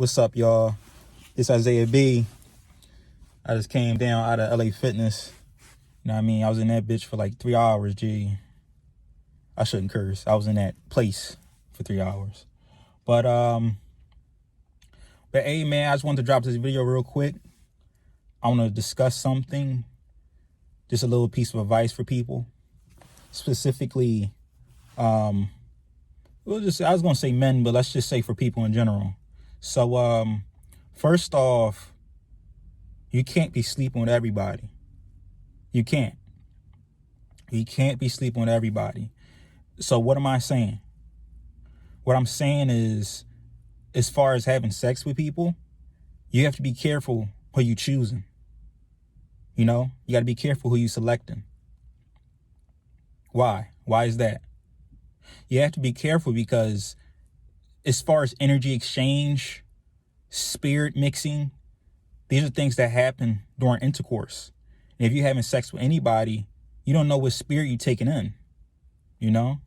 What's up, y'all? It's Isaiah B. I just came down out of LA Fitness. You know what I mean? I was in that bitch for like 3 hours, G. I shouldn't curse. I was in that place for 3 hours. But hey, man, I just wanted to drop this video real quick. I want to discuss something, just a little piece of advice for people. Specifically, I was going to say men, but let's just say for people in general. So, first off, you can't be sleeping with everybody. You can't. You can't be sleeping with everybody. So what am I saying? What I'm saying is, as far as having sex with people, you have to be careful who you choosing. You know, you got to be careful who you selecting. Why? Why is that? You have to be careful because as far as energy exchange, spirit mixing, these are things that happen during intercourse. And if you're having sex with anybody, you don't know what spirit you're taking in. You know?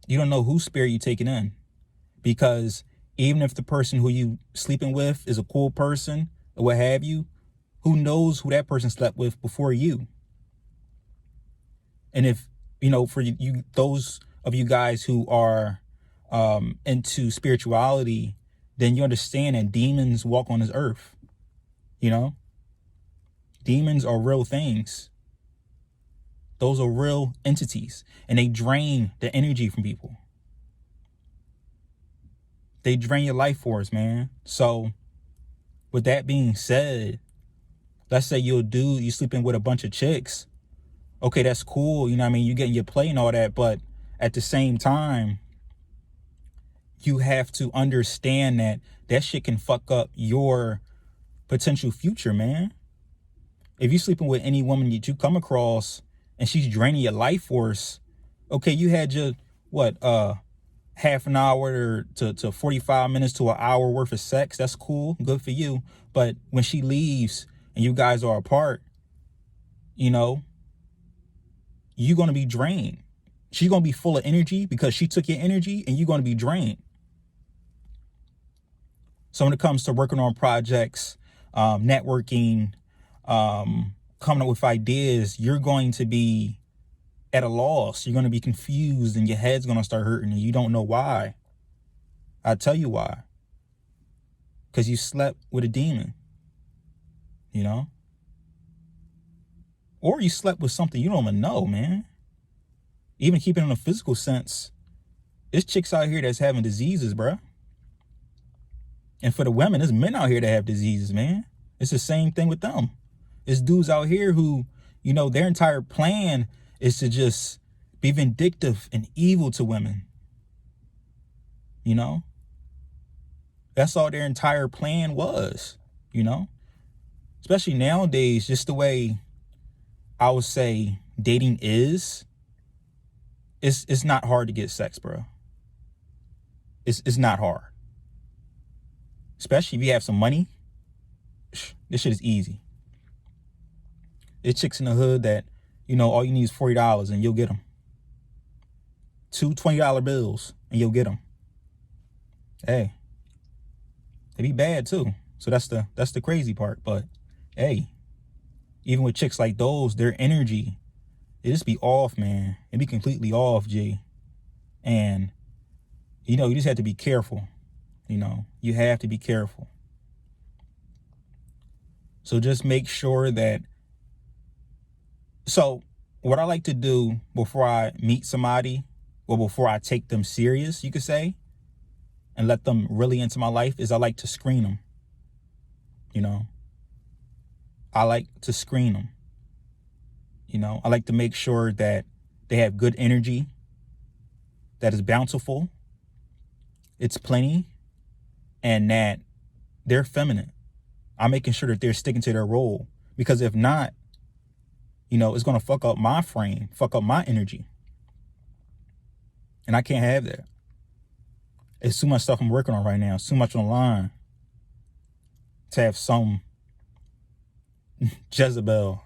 You don't know whose spirit you're taking in. Because even if the person who you sleeping with is a cool person or what have you, who knows who that person slept with before you? And if, you know, for you those of you guys who are into spirituality, then you understand that demons walk on this earth. You know? Demons are real things. Those are real entities, and they drain the energy from people. They drain your life force, man. So with that being said, let's say you're a dude, you sleeping with a bunch of chicks. Okay, that's cool. You know what I mean? You're getting your play and all that. But at the same time, you have to understand that that shit can fuck up your potential future, man. If you're sleeping with any woman that you come across and she's draining your life force, okay, you had your, half an hour to 45 minutes to an hour worth of sex. That's cool. Good for you. But when she leaves and you guys are apart, you know, you're going to be drained. She's going to be full of energy because she took your energy, and you're going to be drained. So when it comes to working on projects, networking, coming up with ideas, you're going to be at a loss. You're going to be confused, and your head's going to start hurting, and you don't know why. I'll tell you why. Because you slept with a demon, you know? Or you slept with something you don't even know, man. Even keeping in a physical sense, there's chicks out here that's having diseases, bruh. And for the women, there's men out here that have diseases, man. It's the same thing with them. There's dudes out here who, you know, their entire plan is to just be vindictive and evil to women. You know? That's all their entire plan was, you know? Especially nowadays, just the way I would say dating is, it's not hard to get sex, bro. It's not hard. Especially if you have some money. This shit is easy. There's chicks in the hood that, you know, all you need is $40 and you'll get them. 2 $20 bills and you'll get them. Hey, they be bad too. So that's the crazy part. But hey, even with chicks like those, their energy, it just be off, man. It be completely off, G. And, you know, you just have to be careful. You know, you have to be careful. So just make sure that. So what I like to do before I meet somebody, or before I take them serious, you could say, and let them really into my life, is I like to screen them. You know, I like to screen them. You know, I like to make sure that they have good energy, that is bountiful, it's plenty, and that they're feminine. I'm making sure that they're sticking to their role. Because if not, you know, it's going to fuck up my frame, fuck up my energy. And I can't have that. It's too much stuff I'm working on right now. It's too much on the line to have some Jezebel,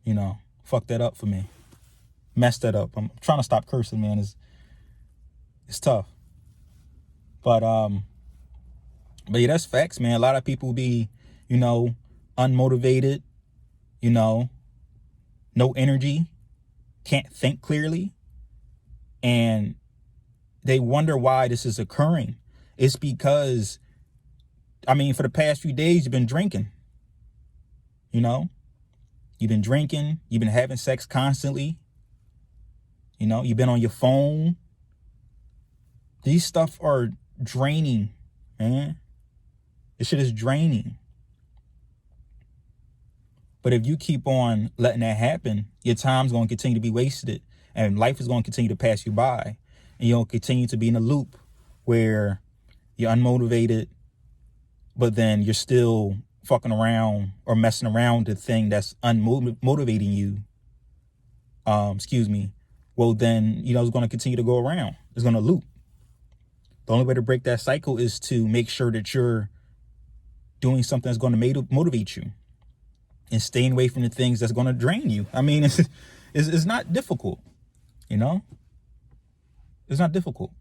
you know, fuck that up for me. Mess that up. I'm trying to stop cursing, man. It's tough. But But yeah, that's facts, man. A lot of people be, you know, unmotivated, you know, no energy, can't think clearly, and they wonder why this is occurring. It's because, I mean, for the past few days, you've been drinking, you know, you've been drinking, you've been having sex constantly, you know, you've been on your phone. These stuff are draining, man. This shit is draining. But if you keep on letting that happen, your time's going to continue to be wasted, and life is going to continue to pass you by, and you'll continue to be in a loop where you're unmotivated, but then you're still fucking around or messing around with the thing that's unmotivating you. Well, then, you know, it's going to continue to go around. It's going to loop. The only way to break that cycle is to make sure that you're doing something that's going to motivate you, and staying away from the things that's going to drain you. I mean, it's not difficult, you know? It's not difficult.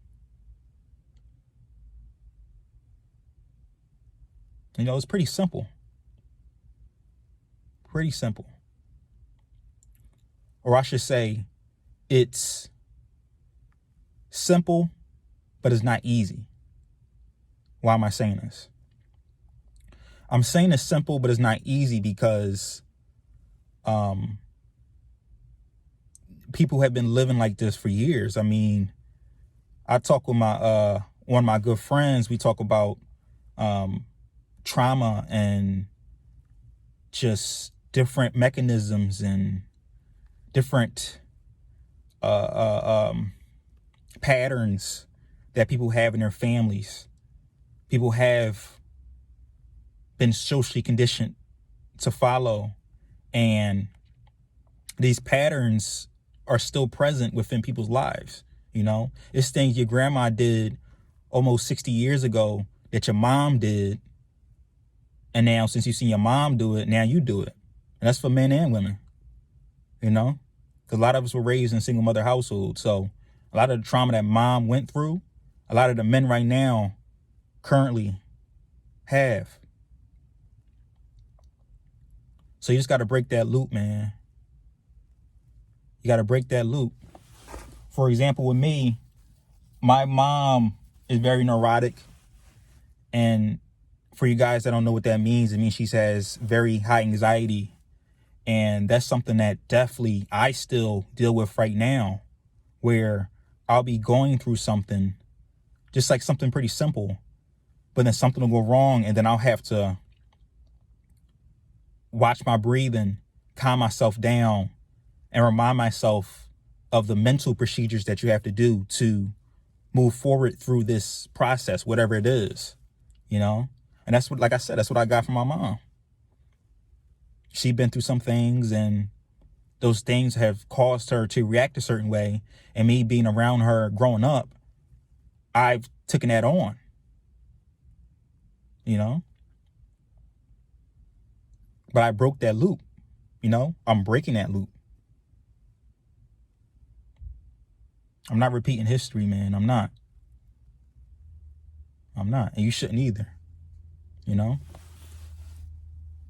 You know, it's pretty simple. Pretty simple. Or I should say, it's simple, but it's not easy. Why am I saying this? I'm saying it's simple, but it's not easy because people have been living like this for years. I mean, I talk with my one of my good friends. We talk about trauma and just different mechanisms and different patterns that people have in their families. People have been socially conditioned to follow, and these patterns are still present within people's lives. You know, it's things your grandma did almost 60 years ago that your mom did, and now since you've seen your mom do it, now you do it. And that's for men and women, you know, because a lot of us were raised in single mother households. So a lot of the trauma that mom went through, a lot of the men right now currently have. So you just got to break that loop, man. You got to break that loop. For example, with me, my mom is very neurotic. And for you guys that don't know what that means, it means she has very high anxiety. And that's something that definitely I still deal with right now, where I'll be going through something, just like something pretty simple, but then something will go wrong, and then I'll have to watch my breathing, calm myself down, and remind myself of the mental procedures that you have to do to move forward through this process, whatever it is, you know? And that's what, like I said, that's what I got from my mom. She'd been through some things, and those things have caused her to react a certain way. And me being around her growing up, I've taken that on, you know? But I broke that loop, you know? I'm breaking that loop. I'm not repeating history, man. I'm not. And you shouldn't either, you know?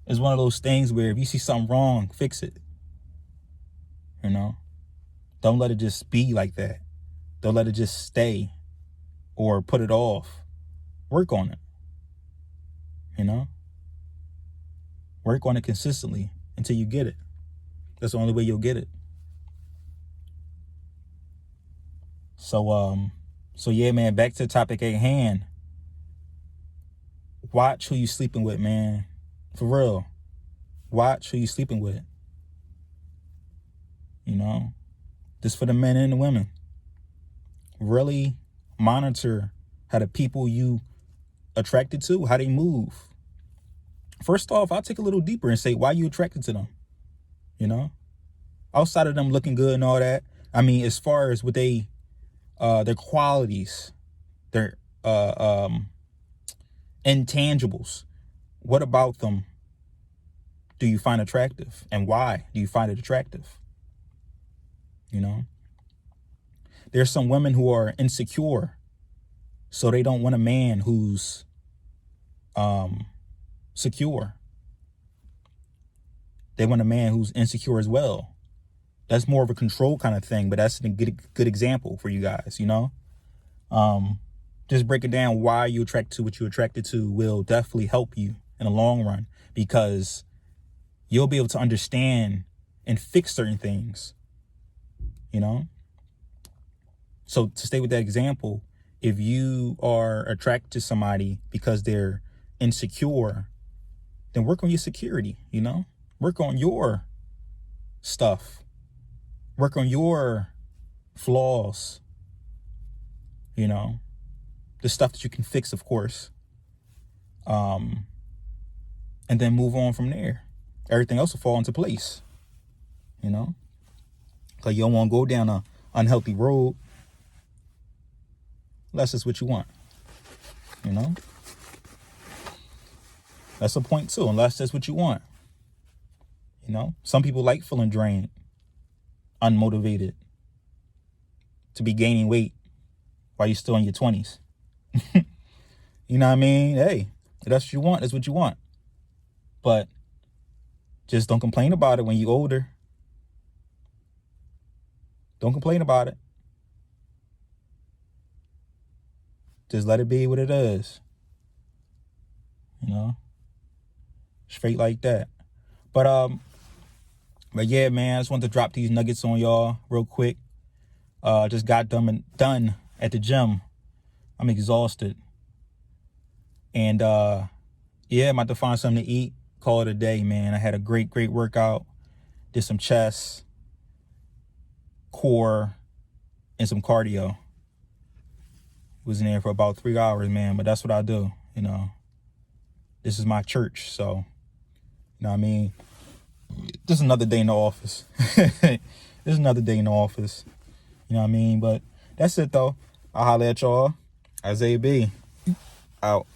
It's one of those things where if you see something wrong, fix it, you know? Don't let it just be like that. Don't let it just stay or put it off. Work on it, you know? Work on it consistently until you get it. That's the only way you'll get it. So yeah, man, back to the topic at hand. Watch who you sleeping with, man. For real. Watch who you sleeping with. You know? Just for the men and the women. Really monitor how the people you attracted to, how they move. First off, I'll take a little deeper and say, why you attracted to them? You know? Outside of them looking good and all that, I mean, as far as what their qualities, their intangibles, what about them do you find attractive, and why do you find it attractive? You know, there's some women who are insecure, so they don't want a man who's secure. They want a man who's insecure as well. That's more of a control kind of thing, but that's a good example for you guys, you know? Just breaking down why you attract to what you're attracted to will definitely help you in the long run, because you'll be able to understand and fix certain things, you know? So to stay with that example, if you are attracted to somebody because they're insecure, then work on your security, you know? Work on your stuff. Work on your flaws, you know? The stuff that you can fix, of course. And then move on from there. Everything else will fall into place, you know? Because you don't want to go down an unhealthy road unless it's what you want, you know? That's a point too, unless that's what you want. You know, some people like feeling drained, unmotivated, to be gaining weight while you're still in your 20s. You know what I mean? Hey, if that's what you want, that's what you want. But just don't complain about it when you're older. Don't complain about it. Just let it be what it is. You know? Straight like that. But yeah, man, I just wanted to drop these nuggets on y'all real quick. Just got done at the gym. I'm exhausted. And yeah, I'm about to find something to eat. Call it a day, man. I had a great workout. Did some chest, core, and some cardio. Was in there for about 3 hours, man. But that's what I do, you know. This is my church, so, you know what I mean? This is another day in the office. This is another day in the office. You know what I mean? But that's it, though. I'll holler at y'all. Isaiah B. Out.